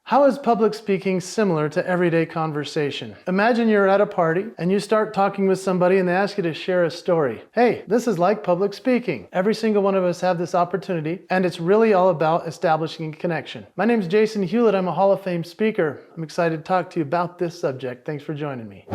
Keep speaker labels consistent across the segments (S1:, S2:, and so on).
S1: How is public speaking similar to everyday conversation? Imagine you're at a party and you start talking with somebody and they ask you to share a story. Hey, this is like public speaking. Every single one of us have this opportunity, and it's really all about establishing a connection. My name is Jason Hewlett. I'm a Hall of Fame speaker. I'm excited to talk to you about this subject. Thanks for joining me.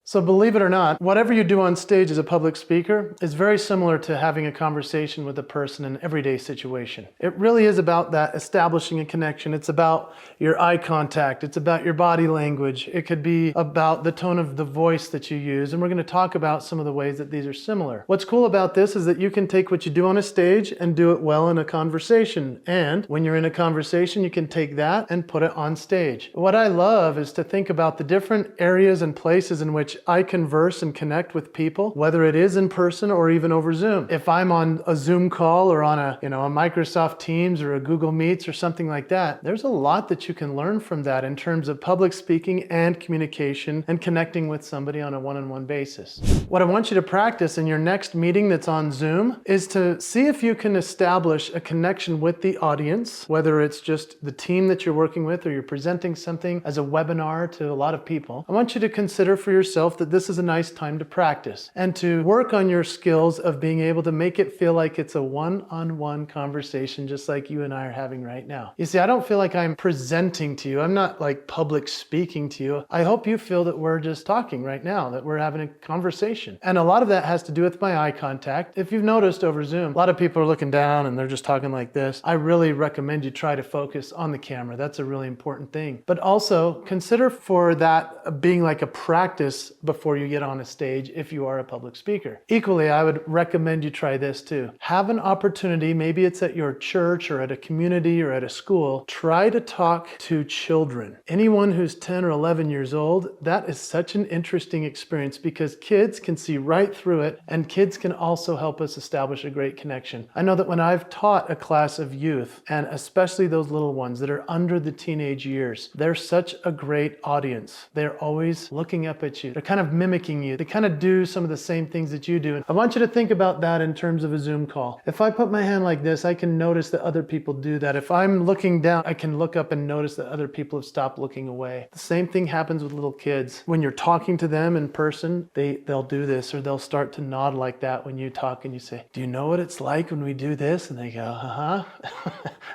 S1: So believe it or not, whatever you do on stage as a public speaker is very similar to having a conversation with a person in an everyday situation. It really is about that establishing a connection. It's about your eye contact. It's about your body language. It could be about the tone of the voice that you use. And we're going to talk about some of the ways that these are similar. What's cool about this is that you can take what you do on a stage and do it well in a conversation. And when you're in a conversation, you can take that and put it on stage. What I love is to think about the different areas and places in which I converse and connect with people, whether it is in person or even over Zoom. If I'm on a Zoom call or on a Microsoft Teams or a Google Meets or something like that, there's a lot that you can learn from that in terms of public speaking and communication and connecting with somebody on a one-on-one basis. What I want you to practice in your next meeting that's on Zoom is to see if you can establish a connection with the audience, whether it's just the team that you're working with or you're presenting something as a webinar to a lot of people. I want you to consider for yourself that this is a nice time to practice and to work on your skills of being able to make it feel like it's a one-on-one conversation just like you and I are having right now. You see, I don't feel like I'm presenting to you. I'm not like public speaking to you. I hope you feel that we're just talking right now, that we're having a conversation. And a lot of that has to do with my eye contact. If you've noticed over Zoom, a lot of people are looking down and they're just talking like this. I really recommend you try to focus on the camera. That's a really important thing. But also consider for that being like a practice before you get on a stage if you are a public speaker. Equally, I would recommend you try this too. Have an opportunity, maybe it's at your church or at a community or at a school, try to talk to children. Anyone who's 10 or 11 years old, that is such an interesting experience because kids can see right through it and kids can also help us establish a great connection. I know that when I've taught a class of youth, and especially those little ones that are under the teenage years, they're such a great audience. They're always looking up at you. They're kind of mimicking you. They kind of do some of the same things that you do. And I want you to think about that in terms of a Zoom call. If I put my hand like this, I can notice that other people do that. If I'm looking down, I can look up and notice that other people have stopped looking away. The same thing happens with little kids. When you're talking to them in person, they'll do this, or they'll start to nod like that when you talk and you say, "Do you know what it's like when we do this?" And they go, "Uh-huh."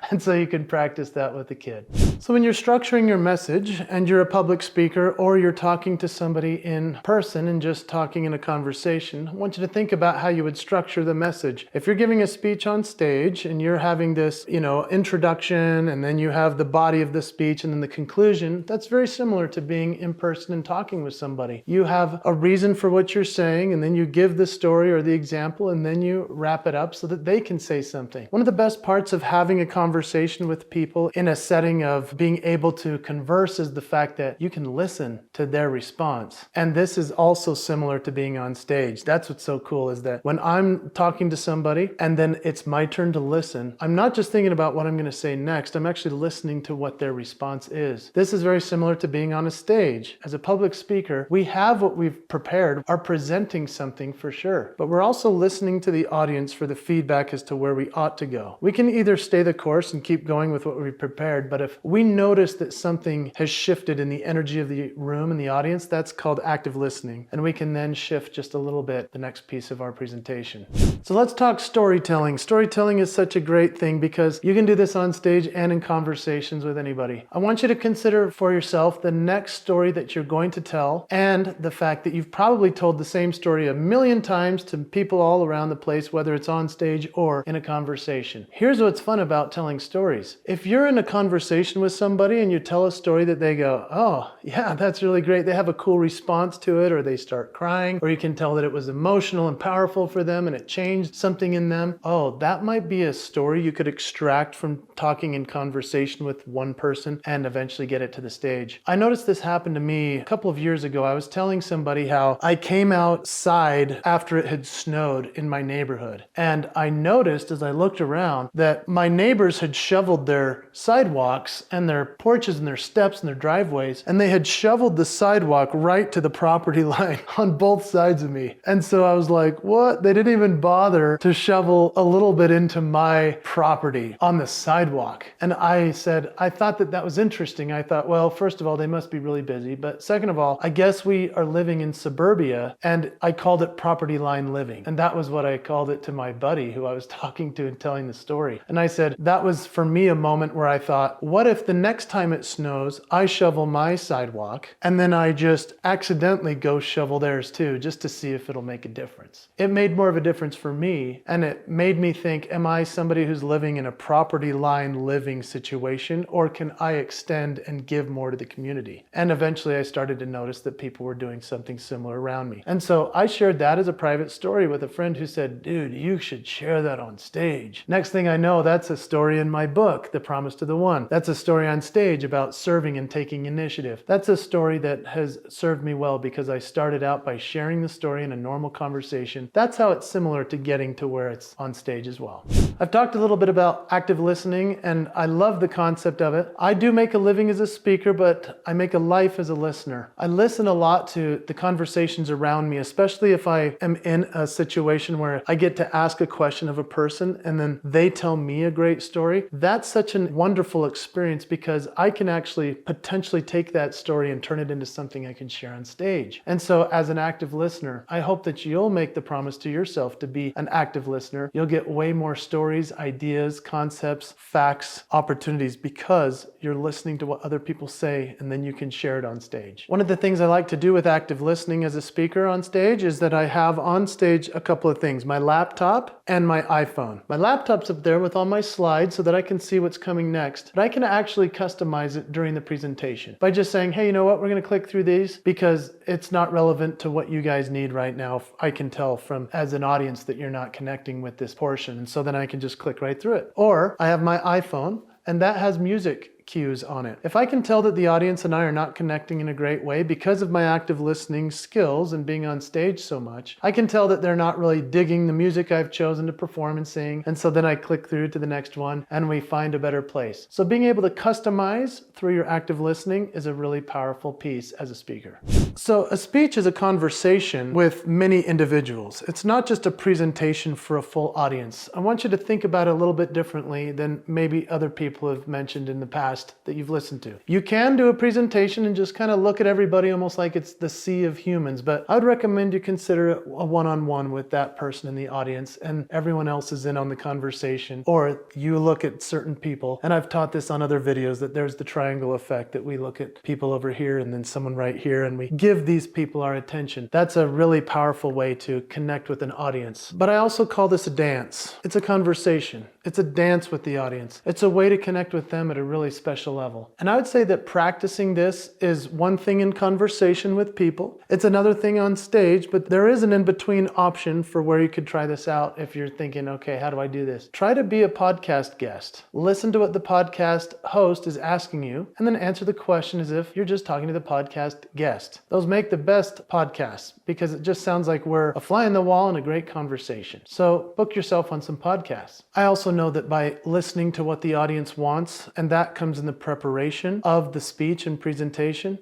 S1: And so you can practice that with the kid. So when you're structuring your message and you're a public speaker or you're talking to somebody in person and just talking in a conversation, I want you to think about how you would structure the message. If you're giving a speech on stage and you're having this, introduction, and then you have the body of the speech and then the conclusion, that's very similar to being in person and talking with somebody. You have a reason for what you're saying, and then you give the story or the example, and then you wrap it up so that they can say something. One of the best parts of having a conversation with people in a setting of being able to converse is the fact that you can listen to their response. And this is also similar to being on stage. That's what's so cool, is that when I'm talking to somebody and then it's my turn to listen, I'm not just thinking about what I'm going to say next, I'm actually listening to what their response is. This is very similar to being on a stage. As a public speaker, we have what we've prepared, are presenting something for sure, but we're also listening to the audience for the feedback as to where we ought to go. We can either stay the course and keep going with what we prepared, but if we notice that something has shifted in the energy of the room and the audience, that's called active listening. And we can then shift just a little bit the next piece of our presentation. So let's talk storytelling. Storytelling is such a great thing because you can do this on stage and in conversations with anybody. I want you to consider for yourself the next story that you're going to tell and the fact that you've probably told the same story a million times to people all around the place, whether it's on stage or in a conversation. Here's what's fun about telling stories. If you're in a conversation with somebody and you tell a story that they go, "Oh, yeah, that's really great," they have a cool response to it, or they start crying, or you can tell that it was emotional and powerful for them and it changed something in them. Oh, that might be a story you could extract from talking in conversation with one person and eventually get it to the stage. I noticed this happened to me a couple of years ago. I was telling somebody how I came outside after it had snowed in my neighborhood. And I noticed as I looked around that my neighbors had shoveled their sidewalks and their porches and their steps and their driveways, and they had shoveled the sidewalk right to the property line on both sides of me. And so I was like, what? They didn't even bother to shovel a little bit into my property on the sidewalk. And I said, I thought that was interesting. I thought, well, first of all, they must be really busy. But second of all, I guess we are living in suburbia, and I called it property line living. And that was what I called it to my buddy who I was talking to and telling the story. And I said, that was for me a moment where I thought, what if the next time it snows, I shovel my sidewalk and then I just accidentally go shovel theirs too, just to see if it'll make a difference. It made more of a difference for me, and it made me think, am I somebody who's living in a property line living situation, or can I extend and give more to the community? And eventually I started to notice that people were doing something similar around me. And so I shared that as a private story with a friend who said, dude, you should share that on stage. Next thing I know, that's a story in my book, The Promise to the One. That's a story on stage about serving and taking initiative. That's a story that has served me well because I started out by sharing the story in a normal conversation. That's how it's similar to getting to where it's on stage as well. I've talked a little bit about active listening, and I love the concept of it. I do make a living as a speaker, but I make a life as a listener. I listen a lot to the conversations around me, especially if I am in a situation where I get to ask a question of a person and then they tell me a great story. That's such a wonderful experience because I can actually potentially take that story and turn it into something I can share on stage. And so as an active listener, I hope that you'll make the promise to yourself to be an active listener. You'll get way more stories, ideas, concepts, facts, opportunities because you're listening to what other people say, and then you can share it on stage. One of the things I like to do with active listening as a speaker on stage is that I have on stage a couple of things, my laptop and my iPhone. My laptop's up there with all my slides so that I can see what's coming next, but I can actually customize it during the presentation by just saying, hey, you know what, we're gonna click through these because it's not relevant to what you guys need right now. I can tell from as an audience that you're not connecting with this portion, and so then I can just click right through it. Or I have my iPhone, and that has music cues on it. If I can tell that the audience and I are not connecting in a great way because of my active listening skills and being on stage so much, I can tell that they're not really digging the music I've chosen to perform and sing, and so then I click through to the next one and we find a better place. So being able to customize through your active listening is a really powerful piece as a speaker. So a speech is a conversation with many individuals. It's not just a presentation for a full audience. I want you to think about it a little bit differently than maybe other people have mentioned in the past that you've listened to. You can do a presentation and just kind of look at everybody almost like it's the sea of humans, but I would recommend you consider it a one-on-one with that person in the audience and everyone else is in on the conversation. Or you look at certain people, and I've taught this on other videos, that there's the triangle effect, that we look at people over here and then someone right here and we give these people our attention. That's a really powerful way to connect with an audience. But I also call this a dance. It's a conversation. It's a dance with the audience. It's a way to connect with them at a really special level. And I would say that practicing this is one thing in conversation with people. It's another thing on stage, but there is an in-between option for where you could try this out if you're thinking, okay, how do I do this? Try to be a podcast guest. Listen to what the podcast host is asking you, and then answer the question as if you're just talking to the podcast guest. Those make the best podcasts because it just sounds like we're a fly in the wall and a great conversation. So book yourself on some podcasts. I also know that by listening to what the audience wants, and that comes in the preparation of the speech and presentation,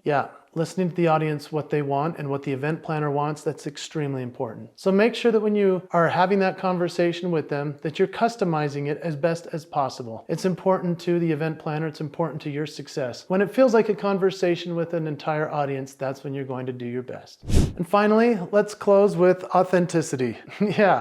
S1: listening to the audience, what they want and what the event planner wants, that's extremely important. So make sure that when you are having that conversation with them, that you're customizing it as best as possible. It's important to the event planner, it's important to your success. When it feels like a conversation with an entire audience, that's when you're going to do your best. And finally, let's close with authenticity.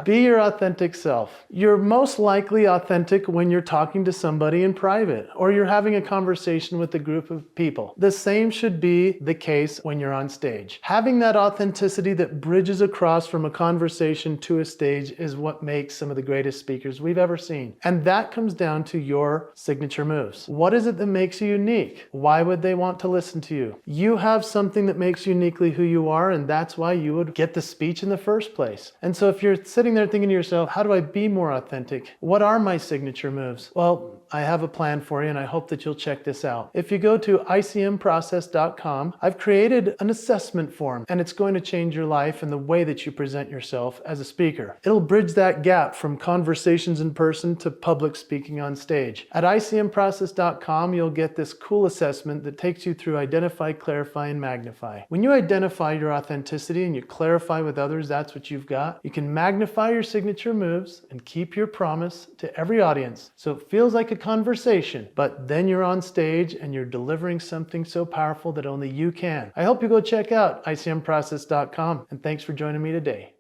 S1: Be your authentic self. You're most likely authentic when you're talking to somebody in private, or you're having a conversation with a group of people. The same should be the case when you're on stage. Having that authenticity that bridges across from a conversation to a stage is what makes some of the greatest speakers we've ever seen. And that comes down to your signature moves. What is it that makes you unique? Why would they want to listen to you? You have something that makes you uniquely who you are, and that's why you would get the speech in the first place. And so if you're sitting there thinking to yourself, how do I be more authentic? What are my signature moves? Well, I have a plan for you, and I hope that you'll check this out. If you go to icmprocess.com, I've created an assessment form, and it's going to change your life and the way that you present yourself as a speaker. It'll bridge that gap from conversations in person to public speaking on stage. At icmprocess.com, you'll get this cool assessment that takes you through identify, clarify, and magnify. When you identify your authenticity and you clarify with others that's what you've got, you can magnify your signature moves and keep your promise to every audience. So it feels like a conversation, but then you're on stage and you're delivering something so powerful that only you can. I hope you go check out icmprocess.com, and thanks for joining me today.